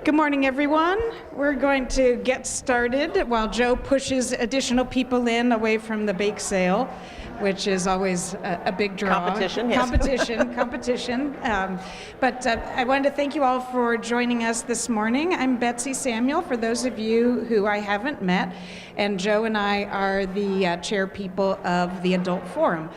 Good morning, everyone. We're going to get started while Joe pushes additional people in away from the bake sale, which is always a big draw. Competition, yes. Competition. But I wanted to thank you all for joining us this morning. I'm Betsy Samuel, for those of you who I haven't met, and Joe and I are the chair people of the Adult Forum.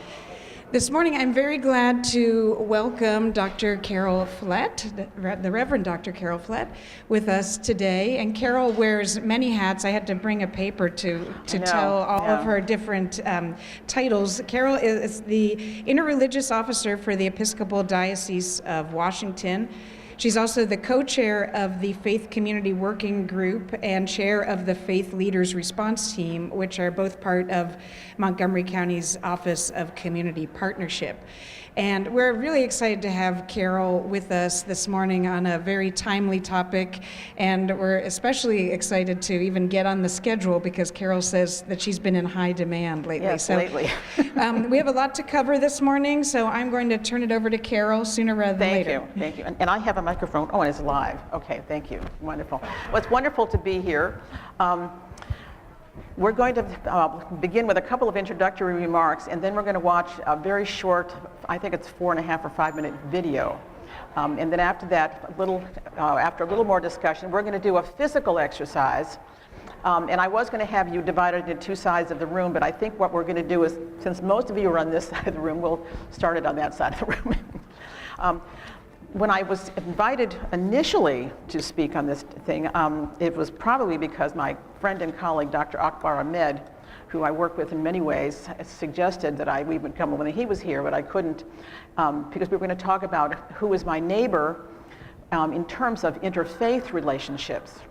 This morning, I'm very glad to welcome Dr. Carol Flett, the Reverend Dr. Carol Flett, with us today. And Carol wears many hats. I had to bring a paper to tell all of her different titles. Carol is the Interreligious Officer for the Episcopal Diocese of Washington. She's also the co-chair of the Faith Community Working Group and chair of the Faith Leaders Response Team, which are both part of Montgomery County's Office of Community Partnership. And we're really excited to have Carol with us this morning on a very timely topic, and we're especially excited to even get on the schedule because Carol says that she's been in high demand lately. Yes, lately. We have a lot to cover this morning, so I'm going to turn it over to Carol sooner rather than later. Thank you. And I have a microphone. Oh, and it's live. Okay, thank you. Wonderful. Well, it's wonderful to be here. We're going to begin with a couple of introductory remarks, and then we're going to watch a very short, I think it's 4.5 or 5 minute video. And then after that, after a little more discussion, we're going to do a physical exercise. And I was going to have you divided into two sides of the room, but I think what we're going to do is, since most of you are on this side of the room, we'll start it on that side of the room. When I was invited initially to speak on this thing, it was probably because my friend and colleague, Dr. Akbar Ahmed, who I work with in many ways, suggested that we would come when he was here, but I couldn't, because we were going to talk about who is my neighbor in terms of interfaith relationships.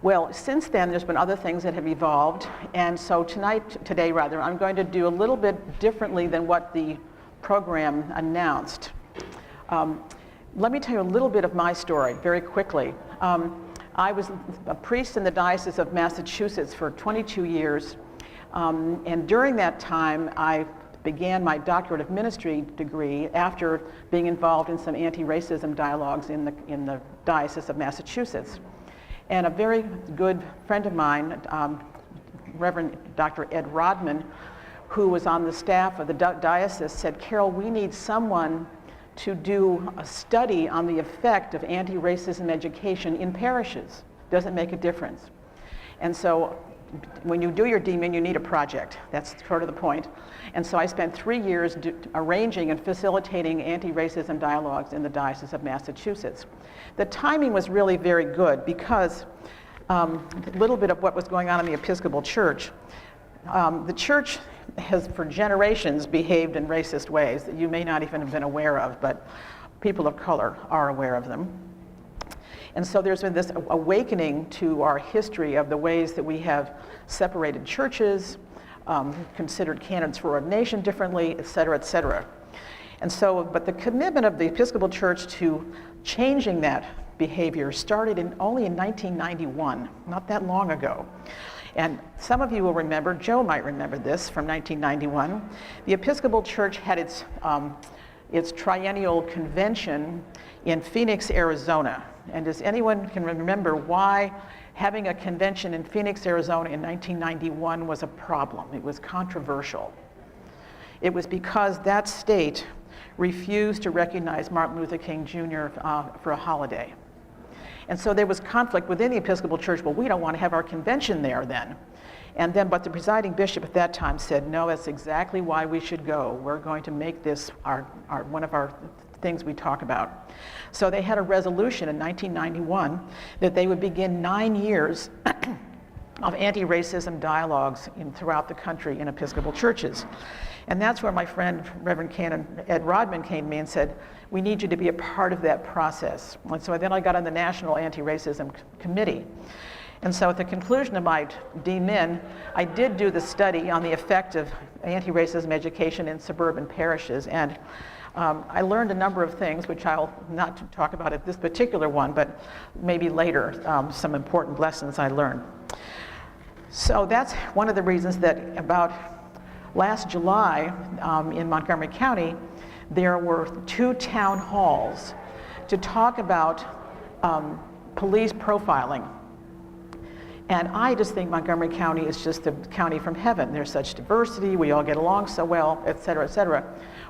Well, since then, there's been other things that have evolved, and so today, I'm going to do a little bit differently than what the program announced. Let me tell you a little bit of my story very quickly. I was a priest in the Diocese of Massachusetts for 22 years, and during that time I began my doctorate of ministry degree after being involved in some anti-racism dialogues in the Diocese of Massachusetts. And a very good friend of mine, Reverend Dr. Ed Rodman, who was on the staff of the diocese, said, "Carol, we need someone to do a study on the effect of anti-racism education in parishes. Does it make a difference?" And so when you do your DMin, you need a project. That's sort of the point. And so I spent 3 years arranging and facilitating anti-racism dialogues in the Diocese of Massachusetts. The timing was really very good because a little bit of what was going on in the Episcopal Church. The church has for generations behaved in racist ways that you may not even have been aware of, but people of color are aware of them. And so there's been this awakening to our history of the ways that we have separated churches, considered candidates for ordination differently, et cetera, et cetera. And so, but the commitment of the Episcopal Church to changing that behavior started only in 1991, not that long ago. And some of you will remember, Joe might remember this from 1991. The Episcopal Church had its triennial convention in Phoenix, Arizona. And does anyone can remember why having a convention in Phoenix, Arizona in 1991 was a problem? It was controversial. It was because that state refused to recognize Martin Luther King Jr. For a holiday. And so there was conflict within the Episcopal Church. Well, we don't want to have our convention there then. But the presiding bishop at that time said, no, that's exactly why we should go. We're going to make this one of our things we talk about. So they had a resolution in 1991 that they would begin 9 years of anti-racism dialogues throughout the country in Episcopal churches. And that's where my friend, Reverend Canon Ed Rodman, came to me and said, we need you to be a part of that process. And so then I got on the National Anti-Racism Committee. And so at the conclusion of my DMin, I did do the study on the effect of anti-racism education in suburban parishes. And I learned a number of things, which I'll not talk about at this particular one, but maybe later, some important lessons I learned. So that's one of the reasons that about last July in Montgomery County, there were 2 town halls to talk about police profiling. And I just think Montgomery County is just a county from heaven. There's such diversity, we all get along so well, et cetera, et cetera.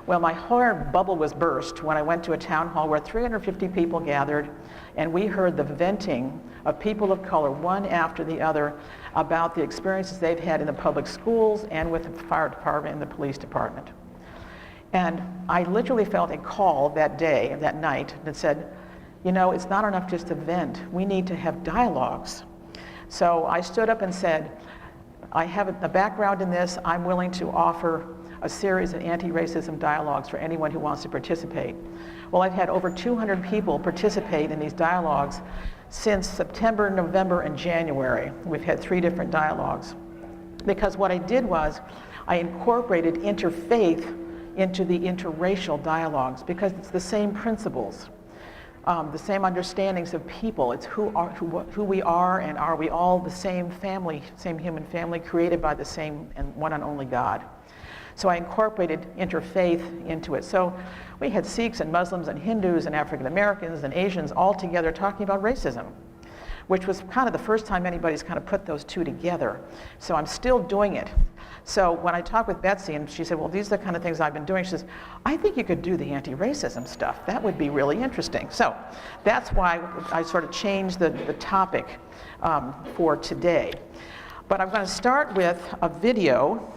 Well, my heart bubble was burst when I went to a town hall where 350 people gathered, and we heard the venting of people of color, one after the other, about the experiences they've had in the public schools and with the fire department and the police department. And I literally felt a call that day, that night, that said, you know, it's not enough just to vent. We need to have dialogues. So I stood up and said, I have a background in this. I'm willing to offer a series of anti-racism dialogues for anyone who wants to participate. Well, I've had over 200 people participate in these dialogues since September, November, and January. We've had 3 different dialogues. Because what I did was I incorporated interfaith into the interracial dialogues because it's the same principles. The same understandings of people. It's who we are, and are we all the same family, same human family, created by the same and one and only God. So I incorporated interfaith into it. So we had Sikhs and Muslims and Hindus and African Americans and Asians all together talking about racism, which was kind of the first time anybody's kind of put those two together. So I'm still doing it. So when I talked with Betsy, and she said, well, these are the kind of things I've been doing, she says, I think you could do the anti-racism stuff. That would be really interesting. So that's why I sort of changed the topic for today. But I'm going to start with a video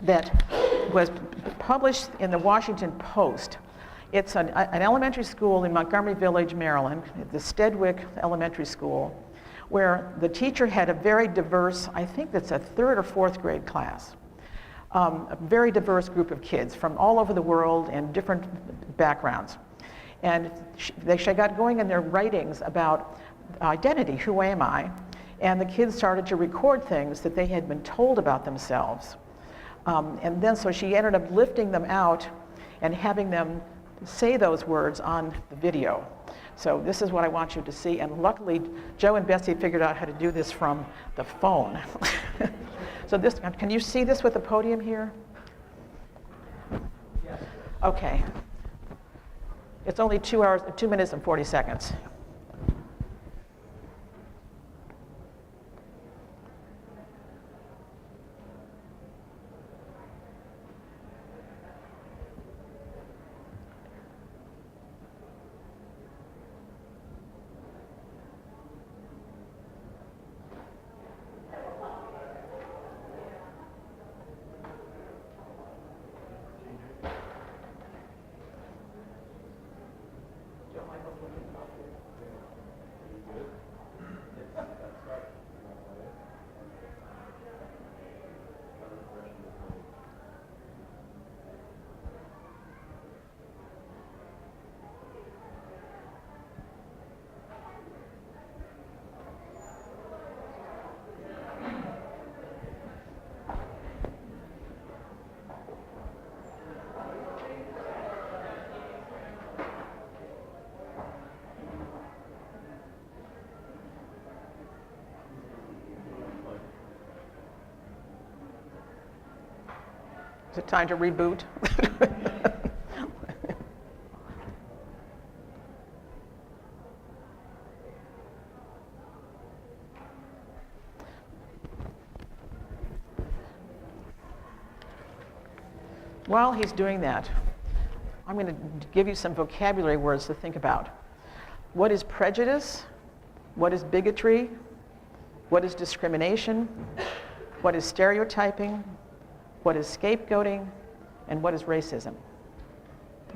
that was published in the Washington Post. It's an elementary school in Montgomery Village, Maryland, the Stedwick Elementary School, where the teacher had a very diverse, I think that's a 3rd or 4th grade class, a very diverse group of kids from all over the world and different backgrounds. And they got going in their writings about identity, who am I? And the kids started to record things that they had been told about themselves. And then so she ended up lifting them out and having them say those words on the video. So this is what I want you to see, and luckily Joe and Bessie figured out how to do this from the phone. So this, can you see this with the podium here? Yes. Okay. It's only 2 minutes and 40 seconds. Is it time to reboot? While he's doing that, I'm going to give you some vocabulary words to think about. What is prejudice? What is bigotry? What is discrimination? What is stereotyping? What is scapegoating? And what is racism?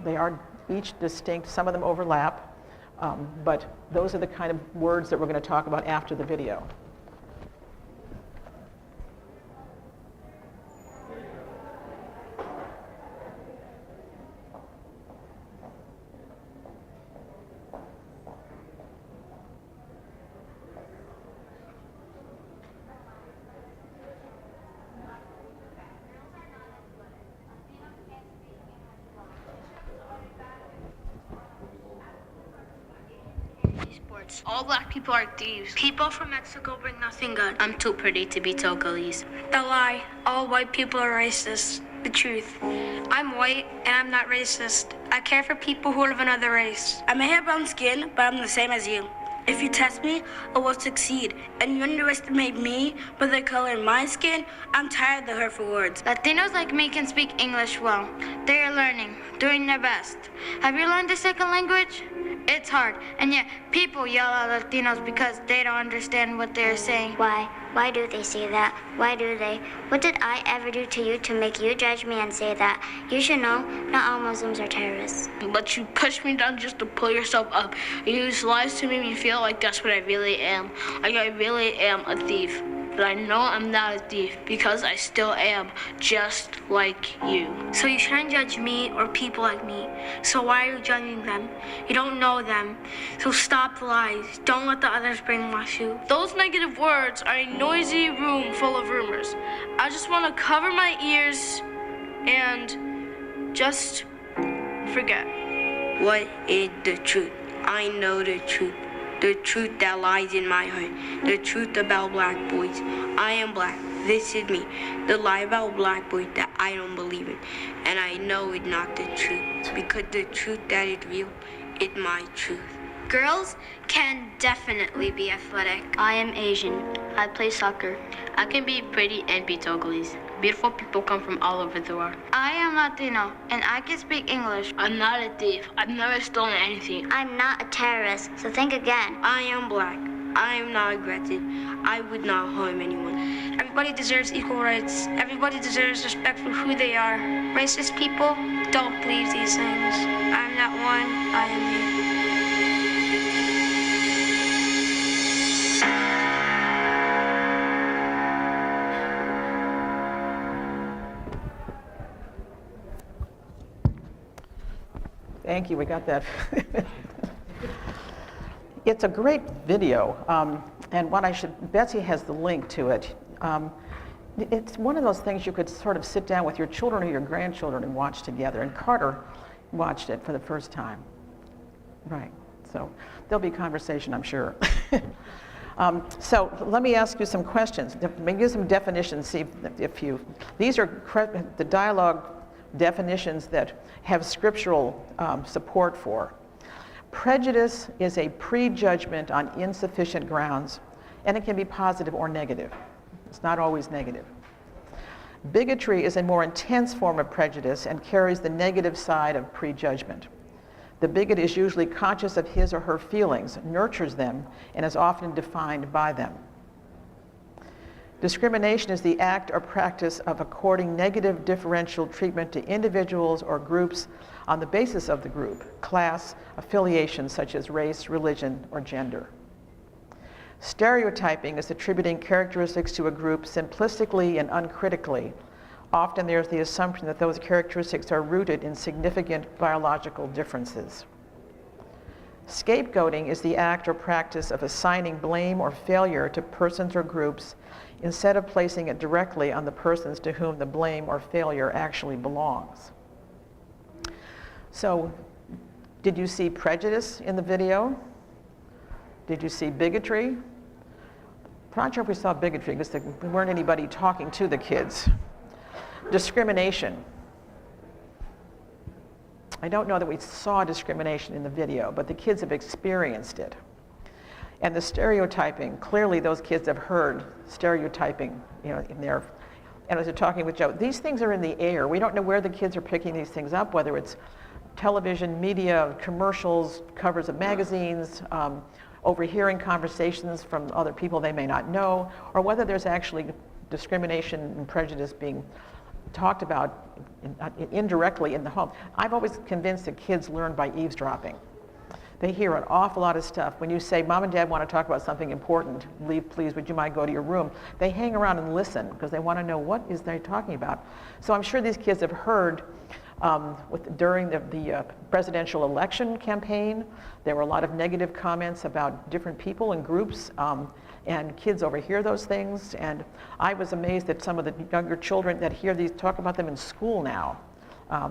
They are each distinct. Some of them overlap, but those are the kind of words that we're going to talk about after the video. All black people are thieves. People from Mexico bring nothing good. I'm too pretty to be Togolese. The lie. All white people are racist. The truth. I'm white and I'm not racist. I care for people who live another race. I may have brown skin, but I'm the same as you. If you test me, I will succeed. And you underestimate me by the color of my skin, I'm tired of the hurtful words. Latinos like me can speak English well. They are learning, doing their best. Have you learned a second language? It's hard, and yet people yell at Latinos because they don't understand what they're saying. Why? Why do they say that? Why do they? What did I ever do to you to make you judge me and say that? You should know, not all Muslims are terrorists. But you push me down just to pull yourself up. You use lies to make me feel like that's what I really am. Like I really am a thief. But I know I'm not a thief because I still am just like you. So you shouldn't judge me or people like me. So why are you judging them? You don't know them. So stop the lies. Don't let the others brainwash you. Those negative words are a noisy room full of rumors. I just want to cover my ears and just forget. What is the truth? I know the truth. The truth that lies in my heart. The truth about black boys. I am black. This is me. The lie about black boys that I don't believe in. And I know it's not the truth. Because the truth that is real is my truth. Girls can definitely be athletic. I am Asian. I play soccer. I can be pretty and be Togolese. Beautiful people come from all over the world. I am Latino, and I can speak English. I'm not a thief. I've never stolen anything. I'm not a terrorist, so think again. I am black. I am not aggressive. I would not harm anyone. Everybody deserves equal rights. Everybody deserves respect for who they are. Racist people don't believe these things. I'm not one. I am you. Thank you, we got that. It's a great video, and Betsy has the link to it. It's one of those things you could sort of sit down with your children or your grandchildren and watch together, and Carter watched it for the first time. Right, so there'll be conversation, I'm sure. So let me ask you some questions. Let me give some definitions, see if you, these are the dialogue definitions that have scriptural support for. Prejudice is a prejudgment on insufficient grounds, and it can be positive or negative. It's not always negative. Bigotry is a more intense form of prejudice and carries the negative side of prejudgment. The bigot is usually conscious of his or her feelings, nurtures them, and is often defined by them. Discrimination is the act or practice of according negative differential treatment to individuals or groups on the basis of the group, class, affiliation such as race, religion, or gender. Stereotyping is attributing characteristics to a group simplistically and uncritically. Often there's the assumption that those characteristics are rooted in significant biological differences. Scapegoating is the act or practice of assigning blame or failure to persons or groups instead of placing it directly on the persons to whom the blame or failure actually belongs. So, did you see prejudice in the video? Did you see bigotry? I'm not sure if we saw bigotry because there weren't anybody talking to the kids. Discrimination. I don't know that we saw discrimination in the video, but the kids have experienced it. And the stereotyping, clearly those kids have heard stereotyping, in their, and as they're talking with Joe, these things are in the air. We don't know where the kids are picking these things up, whether it's television, media, commercials, covers of magazines, overhearing conversations from other people they may not know, or whether there's actually discrimination and prejudice being talked about indirectly in the home. I've always convinced that kids learn by eavesdropping. They hear an awful lot of stuff. When you say, Mom and Dad want to talk about something important, leave please, would you mind go to your room? They hang around and listen because they want to know what is they talking about. So I'm sure these kids have heard during the presidential election campaign, there were a lot of negative comments about different people and groups, and kids overhear those things. And I was amazed that some of the younger children that hear these talk about them in school now.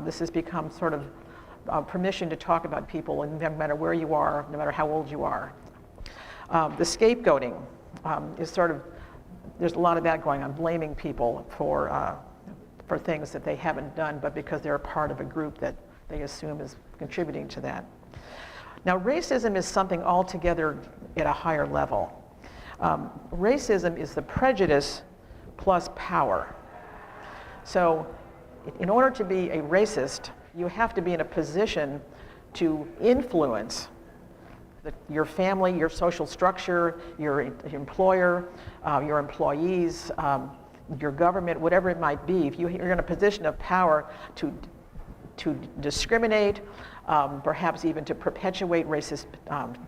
This has become sort of permission to talk about people, and no matter where you are, no matter how old you are. The scapegoating is sort of, there's a lot of that going on, blaming people for things that they haven't done, but because they're a part of a group that they assume is contributing to that. Now, racism is something altogether at a higher level. Racism is the prejudice plus power. So in order to be a racist, you have to be in a position to influence your family, your social structure, your employer, your employees, your government, whatever it might be. If you're in a position of power to discriminate, perhaps even to perpetuate racist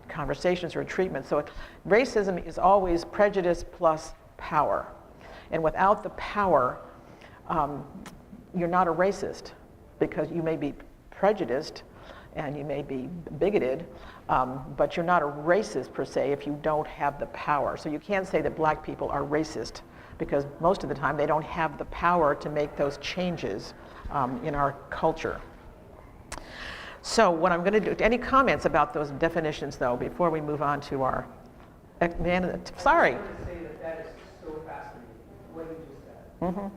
conversations or treatment. So racism is always prejudice plus power. And without the power, you're not a racist, because you may be prejudiced and you may be bigoted, but you're not a racist per se if you don't have the power. So you can't say that black people are racist, because most of the time they don't have the power to make those changes in our culture. So what I'm going to do, any comments about those definitions though, before we move on to our, sorry. I want to say that is so fascinating, what you just said. Mm-hmm.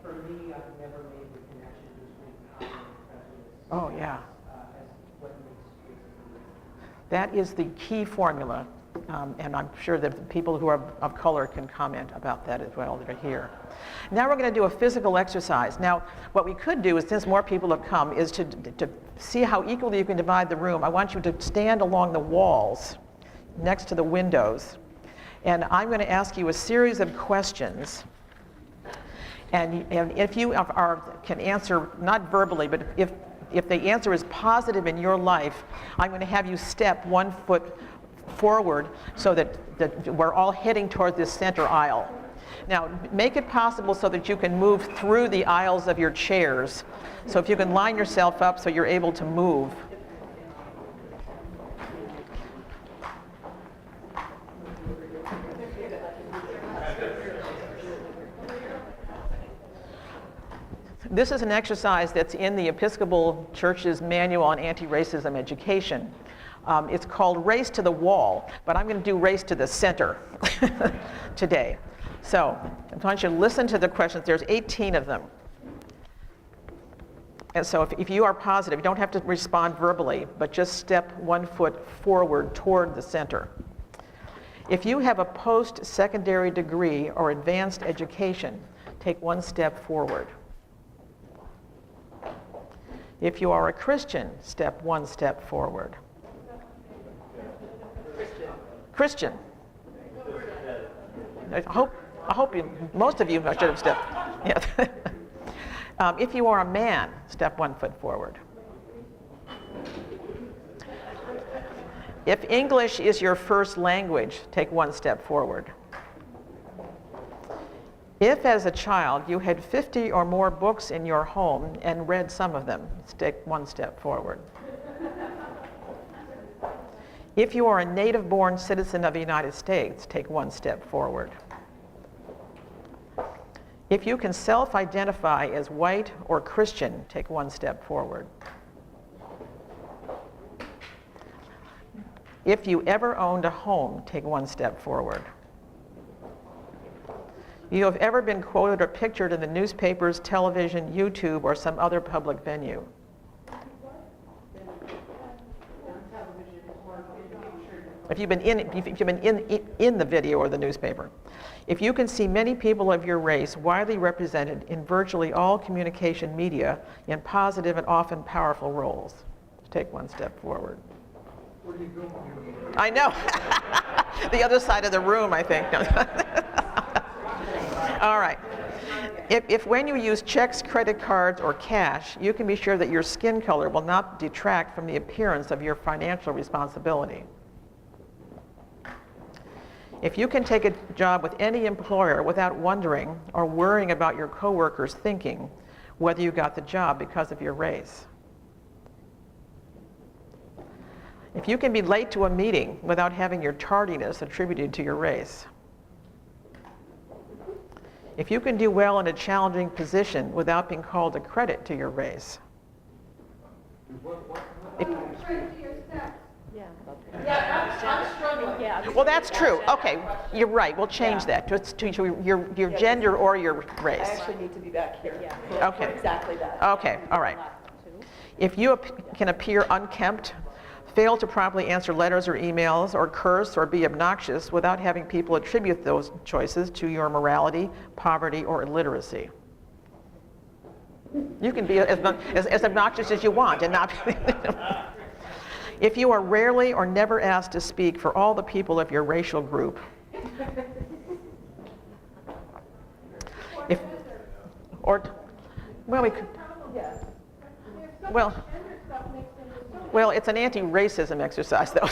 For me, I've never made the connection between power and prejudice. Oh yeah. As what makes racism. That is the key formula, and I'm sure that the people who are of color can comment about that as well that are here. Now we're going to do a physical exercise. Now, what we could do is, since more people have come, is to see how equally you can divide the room. I want you to stand along the walls next to the windows, and I'm going to ask you a series of questions. And if you can answer, not verbally, but if the answer is positive in your life, I'm going to have you step 1 foot forward so that we're all heading toward this center aisle. Now, make it possible so that you can move through the aisles of your chairs. So if you can line yourself up so you're able to move. This is an exercise that's in the Episcopal Church's Manual on Anti-Racism Education. It's called Race to the Wall, but I'm going to do Race to the Center today. So I want you to listen to the questions. There's 18 of them. And so if you are positive, you don't have to respond verbally, but just step 1 foot forward toward the center. If you have a post-secondary degree or advanced education, take 1 step forward. If you are a Christian, step 1 step forward. Christian. I hope most of you should have stepped. Yeah. If you are a man, step 1 foot forward. If English is your first language, take 1 step forward. If, as a child, you had 50 or more books in your home and read some of them, take 1 step forward. If you are a native-born citizen of the United States, take 1 step forward. If you can self-identify as white or Christian, take 1 step forward. If you ever owned a home, take 1 step forward. You have ever been quoted or pictured in the newspapers, television, YouTube, or some other public venue. If you've been in the video or the newspaper. If you can see many people of your race widely represented in virtually all communication media in positive and often powerful roles. Take 1 step forward. Where do you go when you're I know. The other side of the room, I think. All right. If when you use checks, credit cards, or cash, you can be sure that your skin color will not detract from the appearance of your financial responsibility. If you can take a job with any employer without wondering or worrying about your coworkers thinking whether you got the job because of your race. If you can be late to a meeting without having your tardiness attributed to your race. If you can do well in a challenging position without being called a credit to your race. Well, that's true. Okay, you're right. We'll change that to your gender or your race. I actually need to be back here. Okay. For exactly that. Okay, all right. If you can appear unkempt, Fail to properly answer letters or emails, or curse or be obnoxious without having people attribute those choices to your morality, poverty, or illiteracy. You can be as obnoxious as you want and not. If you are rarely or never asked to speak for all the people of your racial group. Well, it's an anti-racism exercise, though.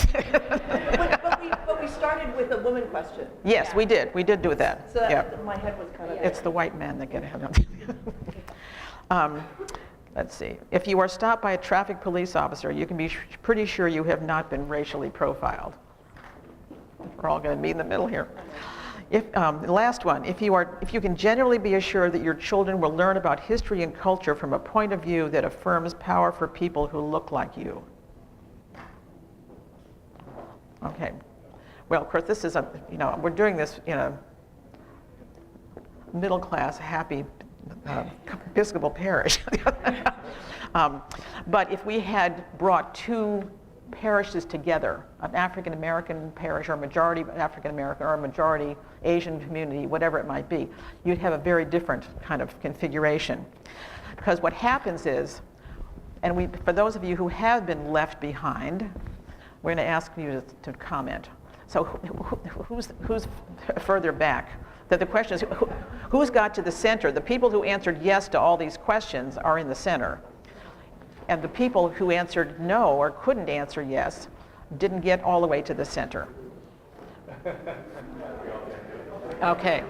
But we started with a woman question. Yes, we did. We did do that. So yeah. My head was kind of... It's the white men that get ahead. Let's see. If you are stopped by a traffic police officer, you can be pretty sure you have not been racially profiled. We're all going to meet in the middle here. The last one, if you can generally be assured that your children will learn about history and culture from a point of view that affirms power for people who look like you. Okay. Well, of course, this is we're doing this in a middle-class, happy Episcopal parish. But if we had brought two parishes together, an African American parish or a majority African American or a majority Asian community, whatever it might be, you'd have a very different kind of configuration. Because what happens is, and for those of you who have been left behind, we're going to ask you to comment. So who's further back? The question is, who's got to the center? The people who answered yes to all these questions are in the center. And the people who answered no or couldn't answer yes didn't get all the way to the center. Okay.